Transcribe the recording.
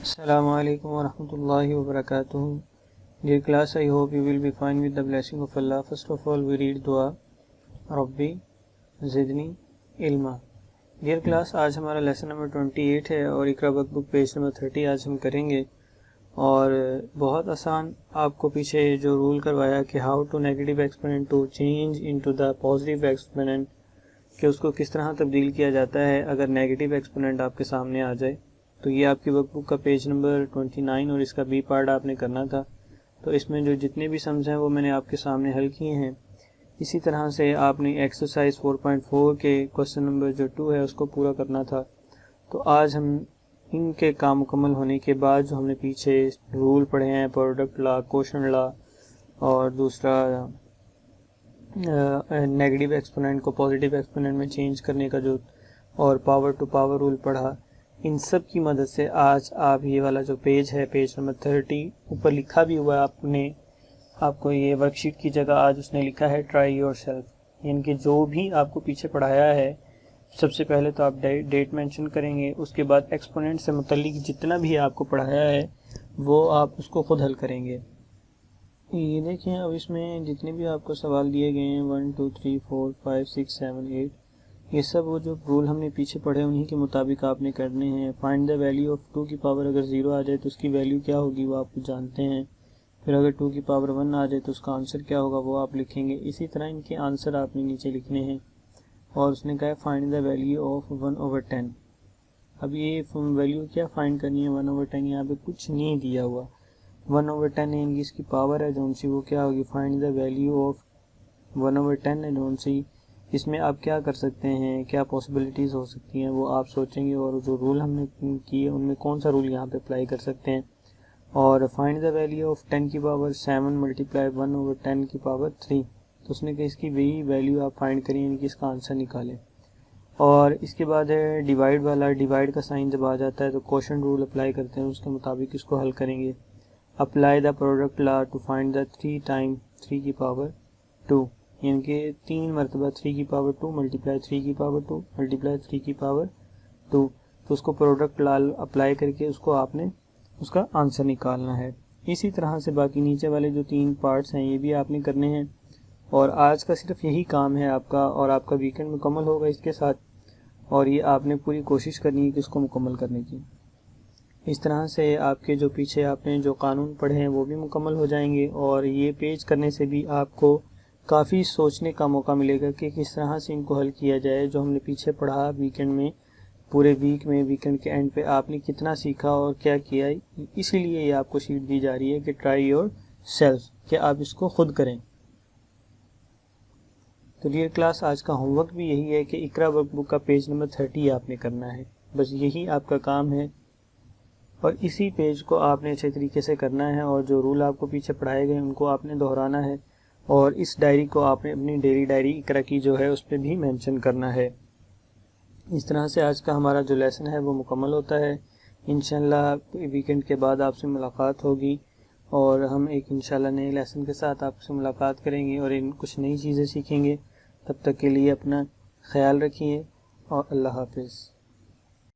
Assalamu alaikum wa rahmatullahi wa barakatuh. Dear class, I hope you will be fine with the blessing of Allah. First of all, we read dua Rabbi Zidni Ilma. Dear class, आज हमारा lesson number 28 है और इकरा workbook page number 30 आज हम करेंगे। और बहुत आसान आपको पीछे जो रूल करवाया कि how to negative exponent to change into the positive exponent, कि उसको किस तरह तब्दील किया जाता है अगर नेगेटिव एक्सपोनेंट आपके सामने आ जाए। तो ये आपकी वर्कबुक का पेज नंबर 29 और इसका बी पार्ट आपने करना था। तो इसमें जो जितने भी सम्स हैं वो मैंने आपके सामने हल किए हैं। इसी तरह से आपने एक्सरसाइज 4.4 के क्वेश्चन नंबर जो 2 है उसको पूरा करना था। तो आज हम इनके काम मुकम्मल होने के बाद जो हमने पीछे रूल पढ़े हैं, प्रोडक्ट लॉ, कोशेंट लॉ और दूसरा नेगेटिव एक्सपोनेंट को पॉजिटिव एक्सपोनेंट में चेंज करने का जो और पावर टू पावर रूल पढ़ा, इन सब की मदद से आज आप ये वाला जो पेज है, पेज नंबर 30, ऊपर लिखा भी हुआ है आपको ये वर्कशीट की जगह आज उसने लिखा है ट्राई योर सेल्फ, यानी कि जो भी आपको पीछे पढ़ाया है सबसे पहले तो आप डेट मेंशन करेंगे, उसके बाद एक्सपोनेंट से मुतल्लिक जितना भी आपको पढ़ाया है वो आप उसको खुद हल करेंगे। ये देखें, अब इसमें जितने भी आपको सवाल दिए गए हैं 1 2 3 4 5 6 7 8, ये सब वो जो रूल हमने पीछे पढ़े उन्हीं के मुताबिक आपने करने हैं। फाइंड द वैल्यू ऑफ 2 की पावर, अगर 0 आ जाए तो उसकी वैल्यू क्या होगी वो आप जानते हैं। फिर अगर 2 की पावर 1 आ जाए तो उसका आंसर क्या होगा वो आप लिखेंगे। इसी तरह इनके आंसर आपने नीचे लिखने हैं। और उसने कहा फाइंड द वैल्यू ऑफ 1/10। अब ये वैल्यू क्या फाइंड करनी है 1/10, यहाँ पे कुछ नहीं दिया हुआ। 1/10 है इनकी इसकी पावर है जो सी, वो क्या होगी फाइंड द वैल्यू ऑफ 1/10 है जो सी। इसमें आप क्या कर सकते हैं, क्या पॉसिबिलिटीज़ हो सकती हैं वो आप सोचेंगे, और जो रूल हमने किए उनमें कौन सा रूल यहाँ पे अप्लाई कर सकते हैं। और फाइंड द वैल्यू ऑफ 10 की पावर 7 मल्टीप्लाई 1/10 की पावर 3, तो उसने कहा इसकी वही वैल्यू आप फाइंड करिए, यानी कि इसका आंसर निकालें। और इसके बाद है डिवाइड वाला, डिवाइड का साइन जब आ जाता है तो कोशेंट रूल अप्लाई करते हैं, उसके मुताबिक इसको हल करेंगे। Apply the product law to find the 3 time 3 की पावर 2, यानी कि 3 मरतबा 3 की पावर 2 मल्टीप्लाई 3 की पावर 2 मल्टीप्लाई 3 की पावर 2, तो उसको प्रोडक्ट लॉ अप्लाई करके उसको आपने उसका आंसर निकालना है। इसी तरह से बाकी नीचे वाले जो 3 पार्ट्स हैं ये भी आपने करने हैं। और आज का सिर्फ यही काम है आपका, और आपका वीकेंड मुकम्मल होगा इसके साथ, और ये आपने पूरी कोशिश करनी है कि इसको मुकम्मल करने की। इस तरह से आपके जो पीछे आपने जो कानून पढ़े हैं वो भी मुकम्मल हो जाएंगे, और ये पेज करने से भी आपको काफ़ी सोचने का मौका मिलेगा कि किस तरह से इनको हल किया जाए। जो हमने पीछे पढ़ा वीकेंड में, पूरे वीक में, वीकेंड के एंड पे आपने कितना सीखा और क्या किया, इसीलिए ये आपको शीट दी जा रही है कि ट्राई योर सेल्फ, कि आप इसको खुद करें। तो डियर क्लास, आज का होमवर्क भी यही है कि इकरा वर्कबुक का पेज नंबर 30 आपने करना है, बस यही आपका काम है। और इसी पेज को आपने अच्छे तरीके से करना है, और जो रूल आपको पीछे पढ़ाए गए उनको आपने दोहराना है, और इस डायरी को आपने अपनी डेली डायरी इकरा की जो है उस पर भी मेंशन करना है। इस तरह से आज का हमारा जो लेसन है वो मुकम्मल होता है। इंशाल्लाह वीकेंड के बाद आपसे मुलाकात होगी, और हम एक इंशाल्लाह नए लेसन के साथ आपसे मुलाकात करेंगे और इन कुछ नई चीज़ें सीखेंगे। तब तक के लिए अपना ख्याल रखिए और अल्लाह हाफिज़।